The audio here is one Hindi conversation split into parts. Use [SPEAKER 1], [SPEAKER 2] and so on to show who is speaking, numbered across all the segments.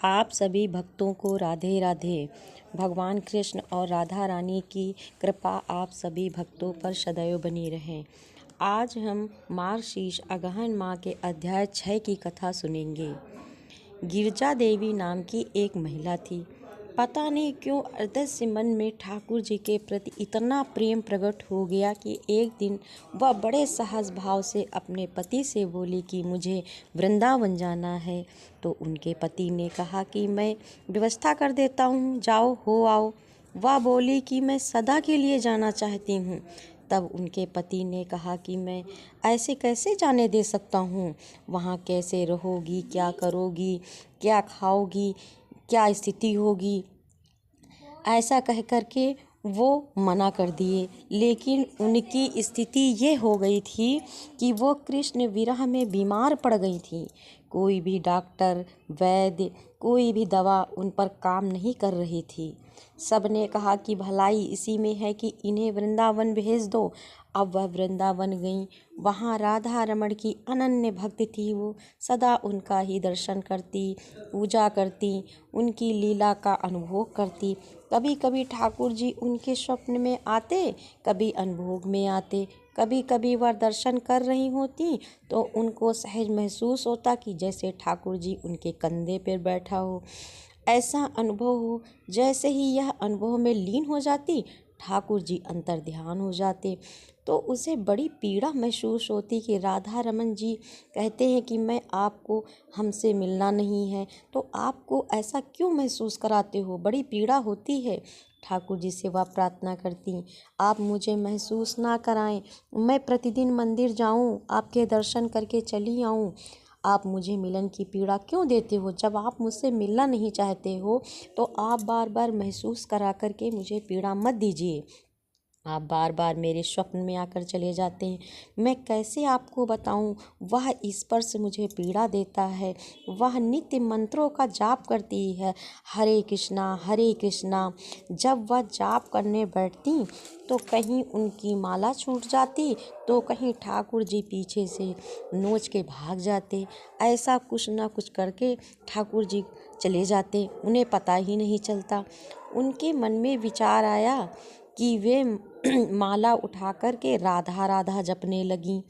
[SPEAKER 1] आप सभी भक्तों को राधे राधे। भगवान कृष्ण और राधा रानी की कृपा आप सभी भक्तों पर सदैव बनी रहे। आज हम मार्गशीर्ष अगहन माह के अध्याय 6 की कथा सुनेंगे। गिरजा देवी नाम की एक महिला थी। पता नहीं क्यों अदृश्य मन में ठाकुर जी के प्रति इतना प्रेम प्रकट हो गया कि एक दिन वह बड़े साहस भाव से अपने पति से बोली कि मुझे वृंदावन जाना है। तो उनके पति ने कहा कि मैं व्यवस्था कर देता हूँ, जाओ हो आओ। वह बोली कि मैं सदा के लिए जाना चाहती हूँ। तब उनके पति ने कहा कि मैं ऐसे कैसे जाने दे सकता हूँ, वहाँ कैसे रहोगी, क्या करोगी, क्या खाओगी, क्या स्थिति होगी। ऐसा कह कर के वो मना कर दिए। लेकिन उनकी स्थिति ये हो गई थी कि वो कृष्ण विरह में बीमार पड़ गई थी। कोई भी डॉक्टर, वैद्य, कोई भी दवा उन पर काम नहीं कर रही थी। सबने कहा कि भलाई इसी में है कि इन्हें वृंदावन भेज दो। अब वह वृंदावन गईं। वहाँ राधा रमण की अनन्य भक्त थी। वो सदा उनका ही दर्शन करती, पूजा करती, उनकी लीला का अनुभव करती। कभी कभी ठाकुर जी उनके स्वप्न में आते, कभी अनुभोग में आते। कभी कभी वह दर्शन कर रही होती तो उनको सहज महसूस होता कि जैसे ठाकुर जी उनके कंधे पर बैठा हो। ऐसा अनुभव हो जैसे ही यह अनुभव में लीन हो जाती, ठाकुर जी अंतर ध्यान हो जाते। तो उसे बड़ी पीड़ा महसूस होती कि राधा रमन जी कहते हैं कि मैं आपको, हमसे मिलना नहीं है, तो आपको ऐसा क्यों महसूस कराते हो, बड़ी पीड़ा होती है। ठाकुर जी से वह प्रार्थना करती, आप मुझे महसूस ना कराएं, मैं प्रतिदिन मंदिर जाऊं, आपके दर्शन करके चली आऊं। आप मुझे मिलन की पीड़ा क्यों देते हो? जब आप मुझसे मिलना नहीं चाहते हो तो आप बार बार महसूस करा करके मुझे पीड़ा मत दीजिए। आप बार बार मेरे स्वप्न में आकर चले जाते हैं, मैं कैसे आपको बताऊं। वह स्पर्श मुझे पीड़ा देता है। वह नित्य मंत्रों का जाप करती है, हरे कृष्णा। जब वह जाप करने बैठती तो कहीं उनकी माला छूट जाती, तो कहीं ठाकुर जी पीछे से नोच के भाग जाते। ऐसा कुछ ना कुछ करके ठाकुर जी चले जाते, उन्हें पता ही नहीं चलता। उनके मन में विचार आया कि वे माला उठा कर के राधा राधा जपने लगी।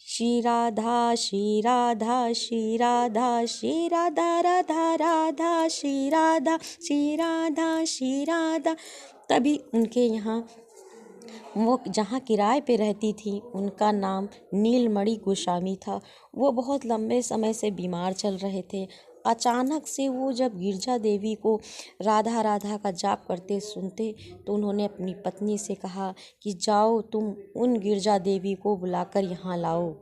[SPEAKER 1] श्री राधा श्री राधा श्री राधा श्री राधा राधा राधा श्री राधा श्री राधा श्री राधा। तभी उनके यहाँ, वो जहाँ किराए पे रहती थी, उनका नाम नीलमणि गोस्वामी था। वो बहुत लंबे समय से बीमार चल रहे थे। अचानक से वो जब गिरजा देवी को राधा राधा का जाप करते सुनते तो उन्होंने अपनी पत्नी से कहा कि जाओ तुम उन गिरजा देवी को बुलाकर यहाँ लाओ।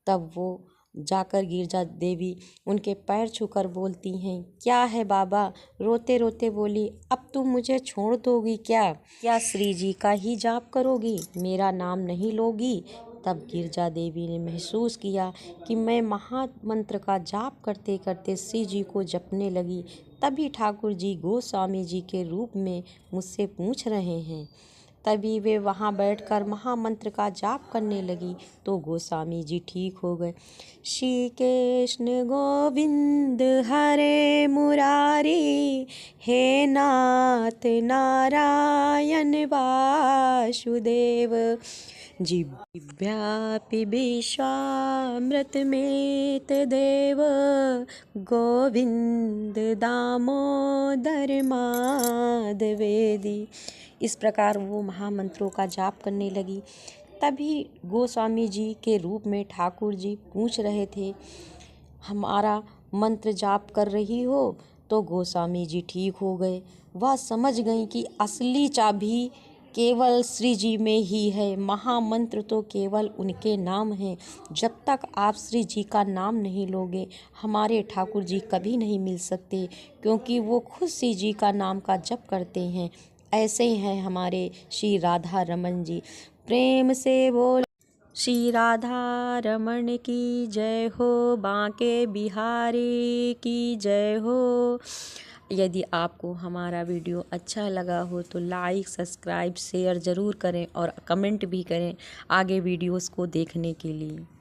[SPEAKER 1] तब वो जाकर गिरजा देवी उनके पैर छूकर बोलती हैं, क्या है बाबा? रोते रोते बोली, अब तुम मुझे छोड़ दोगी क्या श्री जी का ही जाप करोगी, मेरा नाम नहीं लोगी? तब गिरजा देवी ने महसूस किया कि मैं महामंत्र का जाप करते करते श्री जी को जपने लगी। तभी ठाकुर जी गोस्वामी जी के रूप में मुझसे पूछ रहे हैं। तभी वे वहाँ बैठकर महामंत्र का जाप करने लगी तो गोस्वामी जी ठीक हो गए। श्री कृष्ण गोविंद हरे मुरारी, हे नाथ नारायण वासुदेव। जिव्यापि विश्वामृतमेत देव, गोविंद दामोदर माधवेदी। इस प्रकार वो महामंत्रों का जाप करने लगी। तभी गोस्वामी जी के रूप में ठाकुर जी पूछ रहे थे, हमारा मंत्र जाप कर रही हो? तो गोस्वामी जी ठीक हो गए। वह समझ गई कि असली चाबी केवल श्री जी में ही है। महामंत्र तो केवल उनके नाम हैं। जब तक आप श्री जी का नाम नहीं लोगे, हमारे ठाकुर जी कभी नहीं मिल सकते, क्योंकि वो खुद श्री जी का नाम का जप करते हैं। ऐसे ही हैं हमारे श्री राधा रमन जी। प्रेम से बोल श्री राधा रमन की जय हो, बांके बिहारी की जय हो। यदि आपको हमारा वीडियो अच्छा लगा हो तो लाइक, सब्सक्राइब, शेयर ज़रूर करें और कमेंट भी करें आगे वीडियोस को देखने के लिए।